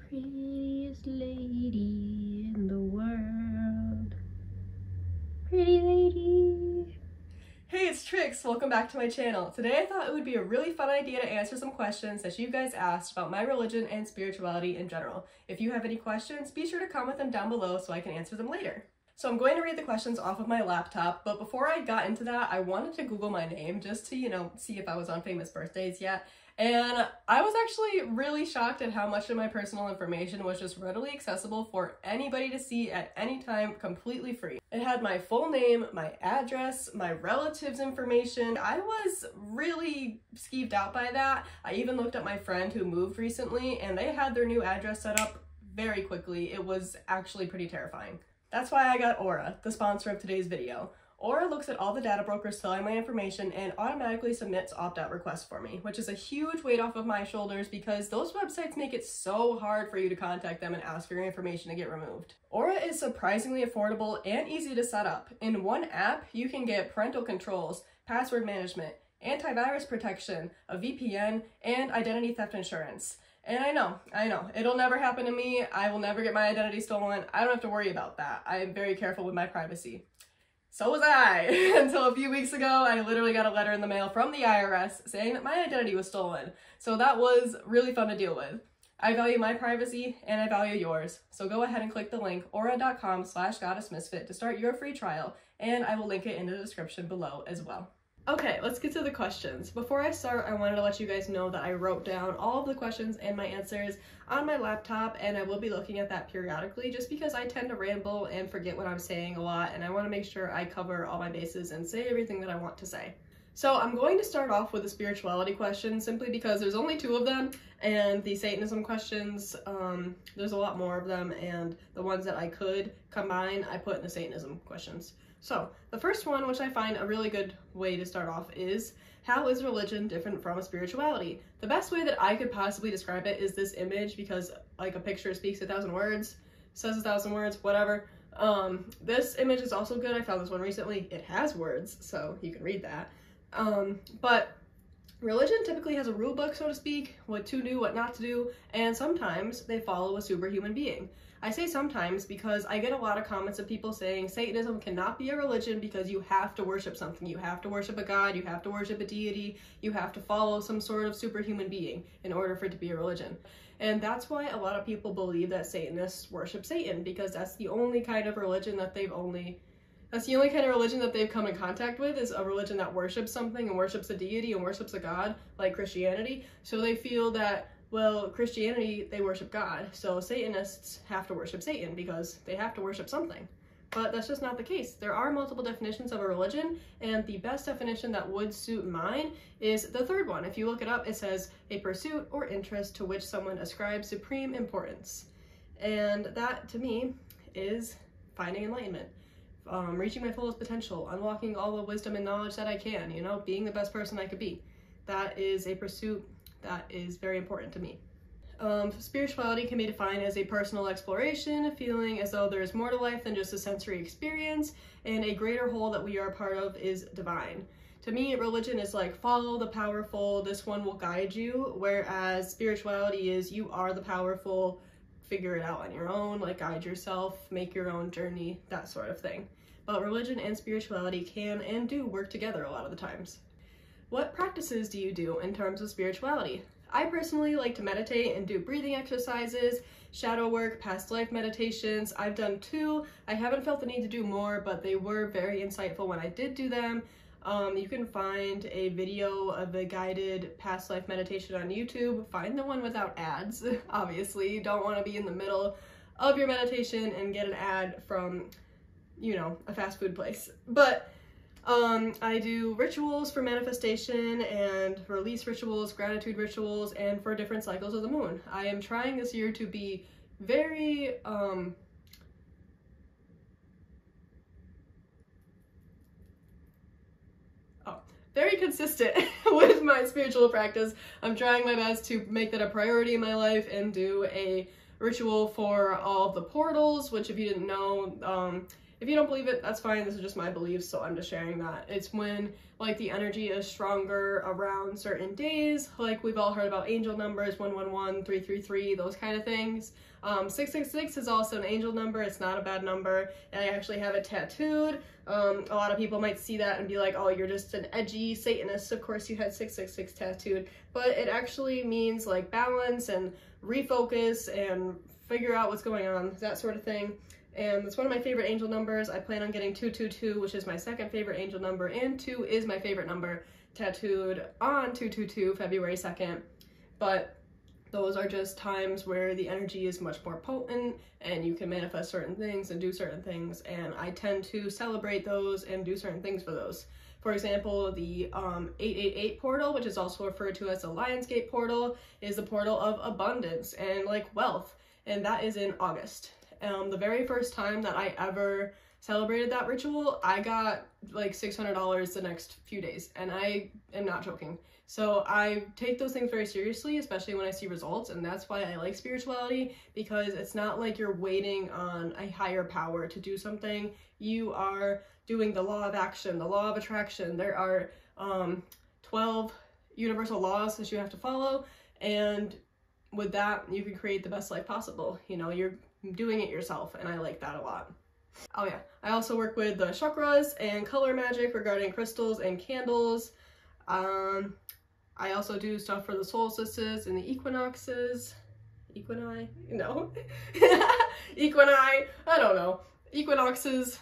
Prettiest lady in the world. Pretty lady. Hey, it's Trix. Welcome back to my channel. Today I thought it would be a really fun idea to answer some questions that you guys asked about my religion and spirituality in general. If you have any questions, be sure to comment them down below so I can answer them later. So I'm going to read the questions off of my laptop, but before I got into that, I wanted to Google my name just to, see if I was on famous birthdays yet. And I was actually really shocked at how much of my personal information was just readily accessible for anybody to see at any time, completely free. It had my full name, my address, my relatives' information. I was really skeeved out by that. I even looked at my friend who moved recently, and they had their new address set up very quickly. It was actually pretty terrifying. That's why I got Aura, the sponsor of today's video. Aura looks at all the data brokers selling my information and automatically submits opt-out requests for me, which is a huge weight off of my shoulders because those websites make it so hard for you to contact them and ask for your information to get removed. Aura is surprisingly affordable and easy to set up. In one app, you can get parental controls, password management, antivirus protection, a VPN, and identity theft insurance. And I know, it'll never happen to me. I will never get my identity stolen. I don't have to worry about that. I am very careful with my privacy. So was I, until a few weeks ago. I literally got a letter in the mail from the IRS saying that my identity was stolen. So that was really fun to deal with. I value my privacy and I value yours. So go ahead and click the link aura.com/goddessmisfit to start your free trial, and I will link it in the description below as well. Okay, let's get to the questions. Before I start, I wanted to let you guys know that I wrote down all of the questions and my answers on my laptop, and I will be looking at that periodically just because I tend to ramble and forget what I'm saying a lot, and I want to make sure I cover all my bases and say everything that I want to say. So I'm going to start off with the spirituality question simply because there's only 2 of them, and the Satanism questions, there's a lot more of them, and the ones that I could combine, I put in the Satanism questions. So the first one, which I find a really good way to start off, is how is religion different from spirituality? The best way that I could possibly describe it is this image, because like a picture speaks 1,000 words, says 1,000 words, whatever. This image is also good. I found this one recently. It has words, so you can read that. But religion typically has a rule book, so to speak, what to do, what not to do, and sometimes they follow a superhuman being. I say sometimes because I get a lot of comments of people saying Satanism cannot be a religion because you have to worship something. You have to worship a god, you have to worship a deity, you have to follow some sort of superhuman being in order for it to be a religion. And that's why a lot of people believe that Satanists worship Satan, because that's the only kind of religion that they've come in contact with, is a religion that worships something and worships a deity and worships a god, like Christianity. So they feel that, well, Christianity, they worship God, so Satanists have to worship Satan because they have to worship something. But that's just not the case. There are multiple definitions of a religion, and the best definition that would suit mine is the third one. If you look it up, it says, a pursuit or interest to which someone ascribes supreme importance. And that, to me, is finding enlightenment. Reaching my fullest potential, unlocking all the wisdom and knowledge that I can, being the best person I could be. That is a pursuit that is very important to me. Spirituality can be defined as a personal exploration, feeling as though there is more to life than just a sensory experience, and a greater whole that we are a part of is divine. To me, religion is like, follow the powerful, this one will guide you, whereas spirituality is, you are the powerful, figure it out on your own, like guide yourself, make your own journey, that sort of thing. But religion and spirituality can and do work together a lot of the times. What practices do you do in terms of spirituality? I personally like to meditate and do breathing exercises, shadow work, past life meditations. I've done 2. I haven't felt the need to do more, but they were very insightful when I did do them. You can find a video of a guided past life meditation on YouTube. Find the one without ads, obviously. You don't want to be in the middle of your meditation and get an ad from, a fast food place. But I do rituals for manifestation and release rituals, gratitude rituals, and for different cycles of the moon. I am trying this year to be very, very consistent with my spiritual practice. I'm trying my best to make that a priority in my life and do a ritual for all of the portals, which, if you didn't know, If you don't believe it, that's fine. This is just my beliefs, so I'm just sharing that. It's when like the energy is stronger around certain days. Like we've all heard about angel numbers, 111, 333, those kind of things. 666 is also an angel number. It's not a bad number, and I actually have it tattooed. A lot of people might see that and be like, oh, you're just an edgy Satanist. Of course you had 666 tattooed, but it actually means like balance and refocus and figure out what's going on, that sort of thing. And it's one of my favorite angel numbers. I plan on getting 222, which is my second favorite angel number, and 2 is my favorite number, tattooed on 222, February 2nd. But those are just times where the energy is much more potent and you can manifest certain things and do certain things, and I tend to celebrate those and do certain things for those. For example, the 888 portal, which is also referred to as the Lionsgate portal, is the portal of abundance and like wealth, and that is in August. The very first time that I ever celebrated that ritual, I got like $600 the next few days, and I am not joking. So I take those things very seriously, especially when I see results, and that's why I like spirituality, because it's not like you're waiting on a higher power to do something. You are doing the law of action, the law of attraction. There are 12 universal laws that you have to follow, and with that, you can create the best life possible. You know, you're doing it yourself, and I like that a lot. Oh yeah, I also work with the chakras and color magic regarding crystals and candles. I also do stuff for the solstices and the equinoxes. Equini? No. Equini? I don't know. Equinoxes,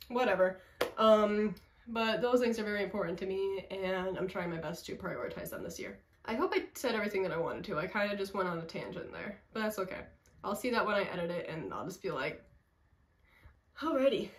whatever. But those things are very important to me, and I'm trying my best to prioritize them this year. I hope I said everything that I wanted to. I kind of just went on a tangent there, but that's okay. I'll see that when I edit it, and I'll just be like, alrighty.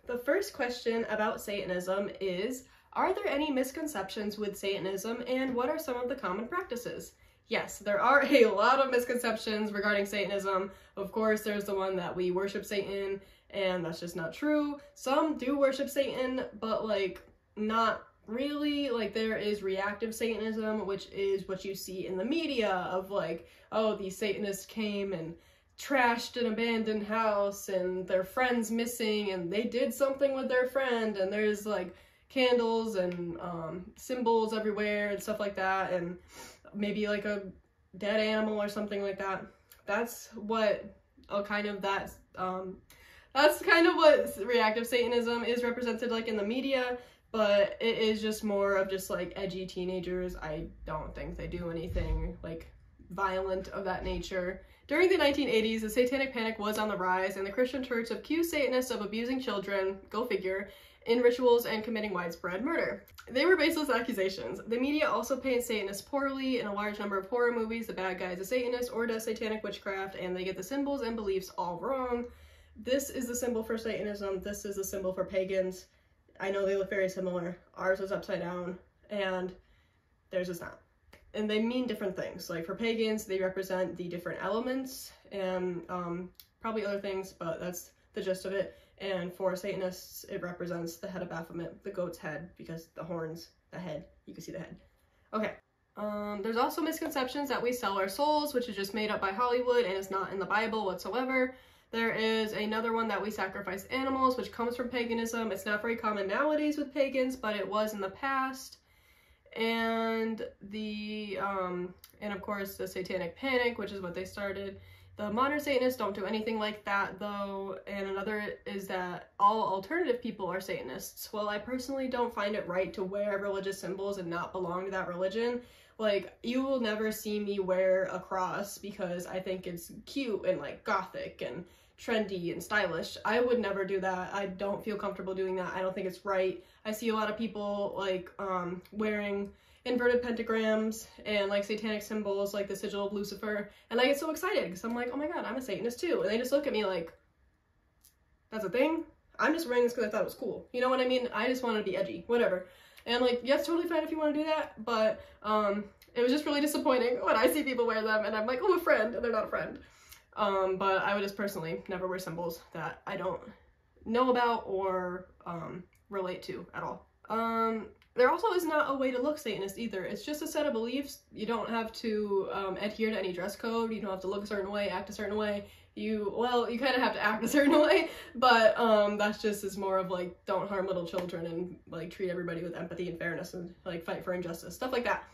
The first question about Satanism is, are there any misconceptions with Satanism, and what are some of the common practices? Yes, there are a lot of misconceptions regarding Satanism. Of course, there's the one that we worship Satan, and that's just not true. Some do worship Satan, but like not really. Like there is reactive Satanism, which is what you see in the media of like, oh, these Satanists came and trashed an abandoned house and their friend's missing and they did something with their friend, and there's like candles and symbols everywhere and stuff like that, and maybe like a dead animal or something like that. That's what that's kind of what reactive Satanism is represented like in the media, but it is just more of just like edgy teenagers. I don't think they do anything like violent of that nature. During the 1980s, the Satanic Panic was on the rise, and the Christian Church accused Satanists of abusing children, go figure, in rituals and committing widespread murder. They were baseless accusations. The media also paints Satanists poorly. In a large number of horror movies, the bad guy is a Satanist or does satanic witchcraft, and they get the symbols and beliefs all wrong. This is the symbol for Satanism. This is the symbol for pagans. I know they look very similar. Ours is upside down, and theirs is not. And they mean different things. Like for pagans, they represent the different elements and probably other things, but that's the gist of it. And for Satanists, it represents the head of Baphomet, the goat's head, because the horns, the head, you can see the head. Okay. There's also misconceptions that we sell our souls, which is just made up by Hollywood and is not in the Bible whatsoever. There is another one that we sacrifice animals, which comes from paganism. It's not very common nowadays with pagans, but it was in the past. And and of course the Satanic Panic, which is what they started. The modern Satanists don't do anything like that though, and another is that all alternative people are Satanists. Well, I personally don't find it right to wear religious symbols and not belong to that religion. Like, you will never see me wear a cross because I think it's cute and like gothic and trendy and stylish. I would never do that. I don't feel comfortable doing that. I don't think it's right. I see a lot of people like wearing inverted pentagrams and like satanic symbols like the sigil of Lucifer, and I get so excited because I'm like, oh my god, I'm a Satanist too, and they just look at me like, that's a thing? I'm just wearing this because I thought it was cool. You know what I mean? I just wanted to be edgy, whatever. And like, yeah, it's totally fine if you want to do that, but it was just really disappointing when I see people wear them and I'm like, oh, a friend, and they're not a friend. But I would just personally never wear symbols that I don't know about or relate to at all. There also is not a way to look Satanist either. It's just a set of beliefs. You don't have to adhere to any dress code. You don't have to look a certain way, act a certain way. You kind of have to act a certain way, but that's just is more of like, don't harm little children and like treat everybody with empathy and fairness and like fight for injustice, stuff like that.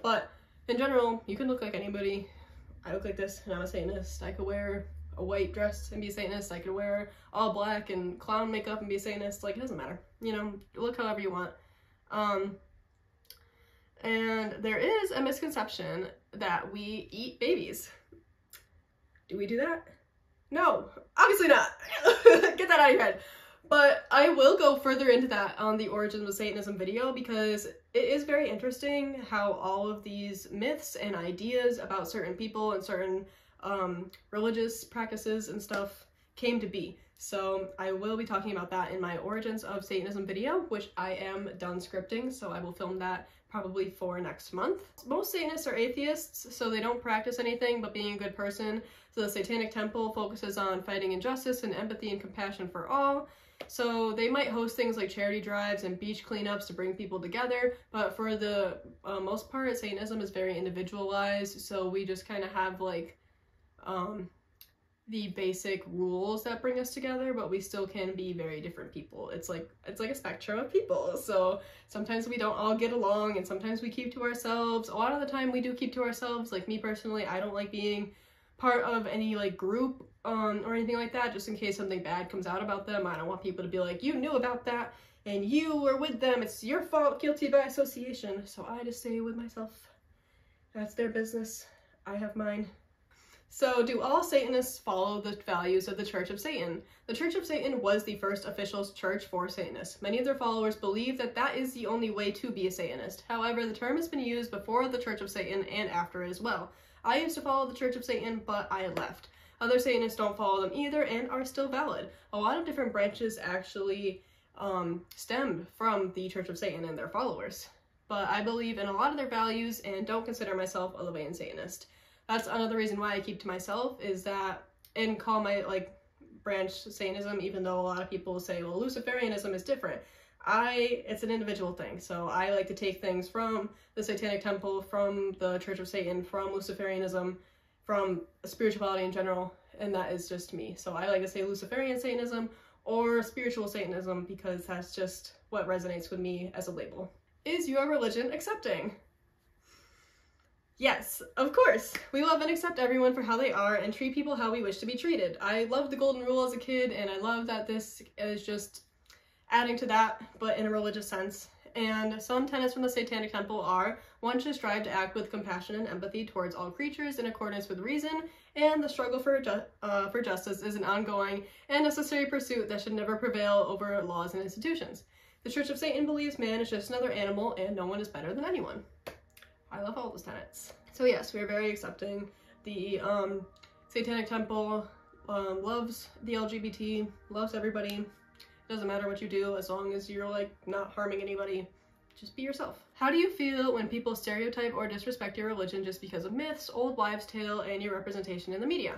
But in general, you can look like anybody. I look like this and I'm a Satanist. I could wear a white dress and be a Satanist. I could wear all black and clown makeup and be a Satanist. Like, it doesn't matter. You know, look however you want. And there is a misconception that we eat babies. Do we do that? No, obviously not. Get that out of your head. But I will go further into that on the Origins of Satanism video, because it is very interesting how all of these myths and ideas about certain people and certain religious practices and stuff came to be. So I will be talking about that in my Origins of Satanism video, which I am done scripting, so I will film that probably for next month. Most Satanists are atheists, so they don't practice anything but being a good person. So the Satanic Temple focuses on fighting injustice and empathy and compassion for all. So they might host things like charity drives and beach cleanups to bring people together, but for the most part, Satanism is very individualized, so we just kind of have like the basic rules that bring us together, but we still can be very different people. It's like a spectrum of people. So sometimes we don't all get along, and sometimes we keep to ourselves. A lot of the time we do keep to ourselves. Like me personally, I don't like being part of any like group or anything like that, just in case something bad comes out about them. I don't want people to be like, you knew about that and you were with them, it's your fault, guilty by association. So I just stay with myself. That's their business. I have mine. So, do all Satanists follow the values of the Church of Satan? The Church of Satan was the first official church for Satanists. Many of their followers believe that that is the only way to be a Satanist. However, the term has been used before the Church of Satan and after it as well. I used to follow the Church of Satan, but I left. Other Satanists don't follow them either and are still valid. A lot of different branches actually stemmed from the Church of Satan and their followers. But I believe in a lot of their values and don't consider myself a Levian Satanist. That's another reason why I keep to myself, is that, and call my like branch Satanism, even though a lot of people say, well, Luciferianism is different. It's an individual thing. So I like to take things from the Satanic Temple, from the Church of Satan, from Luciferianism, from spirituality in general, and that is just me. So I like to say Luciferian Satanism or spiritual Satanism because that's just what resonates with me as a label. Is your religion accepting? Yes, of course. We love and accept everyone for how they are and treat people how we wish to be treated. I loved the Golden Rule as a kid, and I love that this is just adding to that, but in a religious sense. And some tenets from the Satanic Temple are: one should strive to act with compassion and empathy towards all creatures in accordance with reason, and the struggle for justice is an ongoing and necessary pursuit that should never prevail over laws and institutions. The Church of Satan believes man is just another animal and no one is better than anyone. I love all those tenets. So yes, we are very accepting. The Satanic Temple loves the LGBT, loves everybody. Doesn't matter what you do, as long as you're like not harming anybody. Just be yourself. How do you feel when people stereotype or disrespect your religion just because of myths, old wives' tale, and your representation in the media?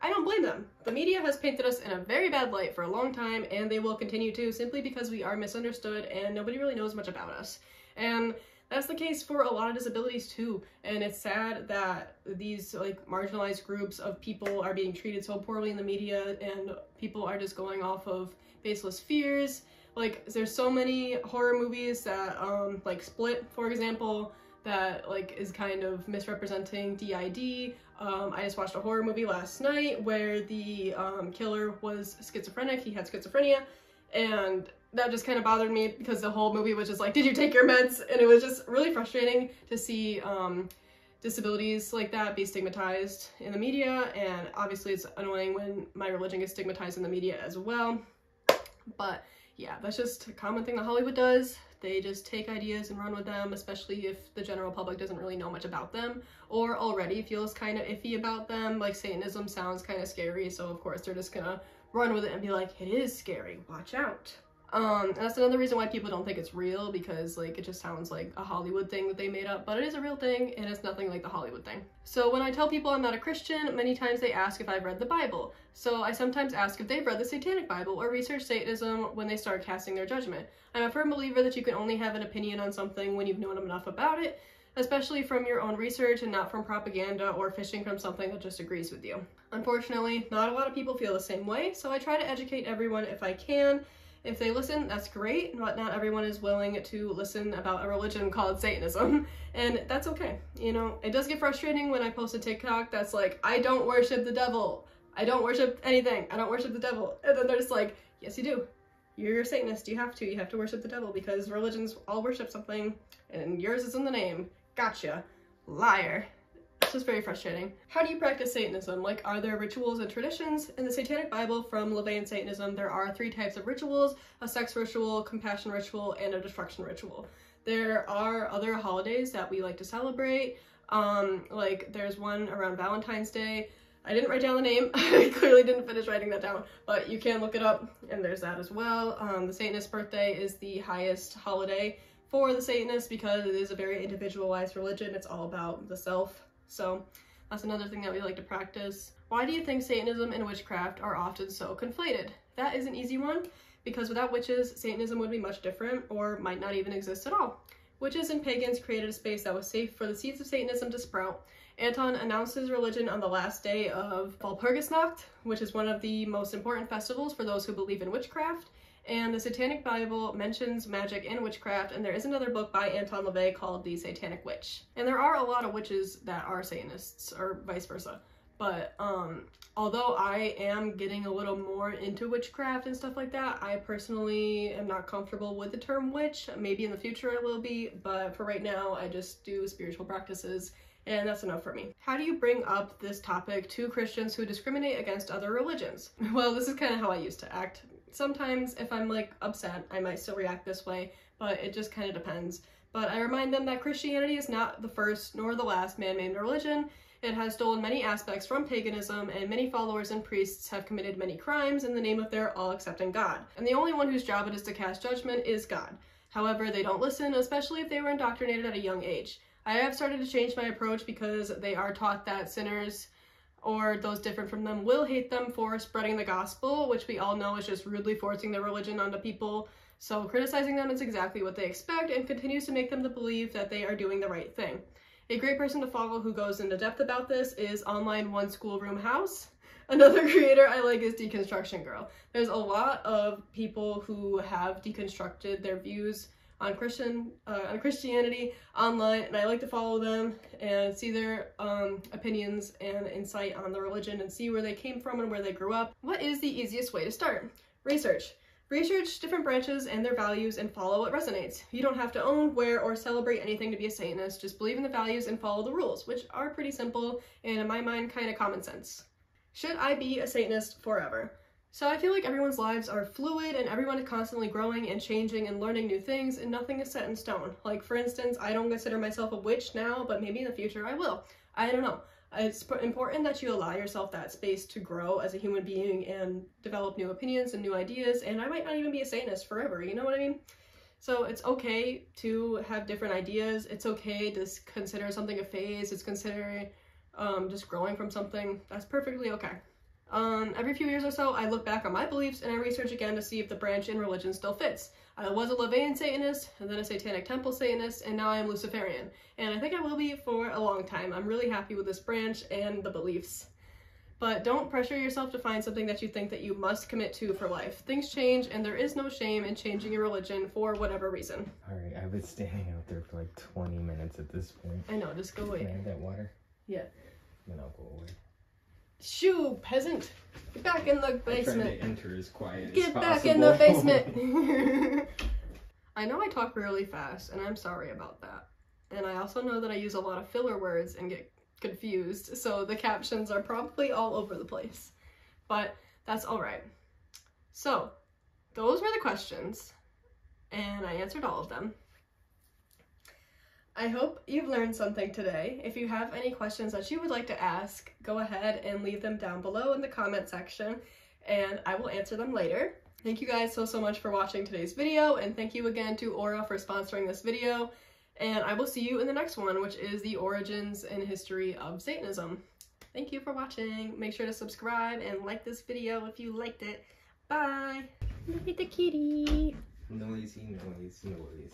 I don't blame them. The media has painted us in a very bad light for a long time, and they will continue to, simply because we are misunderstood and nobody really knows much about us. And that's the case for a lot of disabilities too, and it's sad that these like marginalized groups of people are being treated so poorly in the media, and people are just going off of baseless fears. Like, there's so many horror movies that like Split, for example, that like is kind of misrepresenting DID. I just watched a horror movie last night where the killer was schizophrenic. He had schizophrenia, and that just kind of bothered me because the whole movie was just like, did you take your meds? And it was just really frustrating to see disabilities like that be stigmatized in the media, and obviously it's annoying when my religion gets stigmatized in the media as well. But yeah, that's just a common thing that Hollywood does. They just take ideas and run with them, especially if the general public doesn't really know much about them or already feels kind of iffy about them. Like, Satanism sounds kind of scary, so of course they're just gonna run with it and be like, it is scary, watch out. And that's another reason why people don't think it's real, because like it just sounds like a Hollywood thing that they made up, but it is a real thing and it's nothing like the Hollywood thing. So when I tell people I'm not a Christian, many times they ask if I've read the Bible. So I sometimes ask if they've read the Satanic Bible or researched Satanism when they start casting their judgment. I'm a firm believer that you can only have an opinion on something when you've known enough about it, especially from your own research and not from propaganda or fishing from something that just agrees with you. Unfortunately, not a lot of people feel the same way, so I try to educate everyone if I can. If they listen, that's great, but not everyone is willing to listen about a religion called Satanism, and that's okay. You know, it does get frustrating when I post a TikTok that's like, I don't worship the devil, I don't worship anything, I don't worship the devil, and then they're just like, yes you do. You're a Satanist, you have to worship the devil because religions all worship something, and yours is in the name. Gotcha. Liar. It's just very frustrating. How do you practice Satanism? Like, are there rituals and traditions? In the Satanic Bible from LaVey and Satanism, there are 3 types of rituals: a sex ritual, compassion ritual, and a destruction ritual. There are other holidays that we like to celebrate. Like there's one around Valentine's Day. I didn't write down the name. I clearly didn't finish writing that down, but you can look it up, and there's that as well. The Satanist birthday is the highest holiday for the Satanists because it is a very individualized religion. It's all about the self. So that's another thing that we like to practice. Why do you think Satanism and witchcraft are often so conflated? That is an easy one, because without witches, Satanism would be much different or might not even exist at all. Witches and pagans created a space that was safe for the seeds of Satanism to sprout. Anton announced his religion on the last day of Walpurgisnacht, which is one of the most important festivals for those who believe in witchcraft. And the Satanic Bible mentions magic and witchcraft, and there is another book by Anton LaVey called The Satanic Witch. And there are a lot of witches that are Satanists, or vice versa. But although I am getting a little more into witchcraft and stuff like that, I personally am not comfortable with the term witch. Maybe in the future I will be, but for right now I just do spiritual practices, and that's enough for me. How do you bring up this topic to Christians who discriminate against other religions? Well, this is kind of how I used to act. Sometimes if I'm like upset, I might still react this way, but it just kind of depends. But I remind them that Christianity is not the first nor the last man-made religion. It has stolen many aspects from paganism, and many followers and priests have committed many crimes in the name of their all-accepting God. And the only one whose job it is to cast judgment is God. However, they don't listen, especially if they were indoctrinated at a young age. I have started to change my approach because they are taught that sinners or those different from them will hate them for spreading the gospel, which we all know is just rudely forcing their religion onto people. So criticizing them is exactly what they expect and continues to make them to believe that they are doing the right thing. A great person to follow who goes into depth about this is Online One Schoolroom House. Another creator I like is Deconstruction Girl. There's a lot of people who have deconstructed their views on Christianity online, and I like to follow them and see their opinions and insight on the religion and see where they came from and where they grew up. What is the easiest way to start? Research. Research different branches and their values and follow what resonates. You don't have to own, wear, or celebrate anything to be a Satanist. Just believe in the values and follow the rules, which are pretty simple and in my mind kind of common sense. Should I be a Satanist forever? So I feel like everyone's lives are fluid and everyone is constantly growing and changing and learning new things, and nothing is set in stone. Like, for instance, I don't consider myself a witch now, but maybe in the future I will. I don't know. It's important that you allow yourself that space to grow as a human being and develop new opinions and new ideas, and I might not even be a Satanist forever, you know what I mean? So it's okay to have different ideas. It's okay to consider something a phase. It's considering just growing from something. That's perfectly okay. Every few years or so, I look back on my beliefs and I research again to see if the branch in religion still fits. I was a LaVeyan Satanist, and then a Satanic Temple Satanist, and now I am Luciferian. And I think I will be for a long time. I'm really happy with this branch and the beliefs. But don't pressure yourself to find something that you think that you must commit to for life. Things change, and there is no shame in changing your religion for whatever reason. Alright, I've been standing out there for like 20 minutes at this point. I know, just go away. Can I have that water? Yeah. Then I'll go away. Shoo, peasant! Get back in the basement. I'm trying to enter as quiet Get as possible. back in the basement! I know I talk really fast, and I'm sorry about that. And I also know that I use a lot of filler words and get confused, so the captions are probably all over the place. But that's alright. So, those were the questions, and I answered all of them. I hope you've learned something today. If you have any questions that you would like to ask, go ahead and leave them down below in the comment section, and I will answer them later. Thank you guys so much for watching today's video, and thank you again to Aura for sponsoring this video. And I will see you in the next one, which is the origins and history of Satanism. Thank you for watching. Make sure to subscribe and like this video if you liked it. Bye! Look at the kitty! Noisy, noise, noise.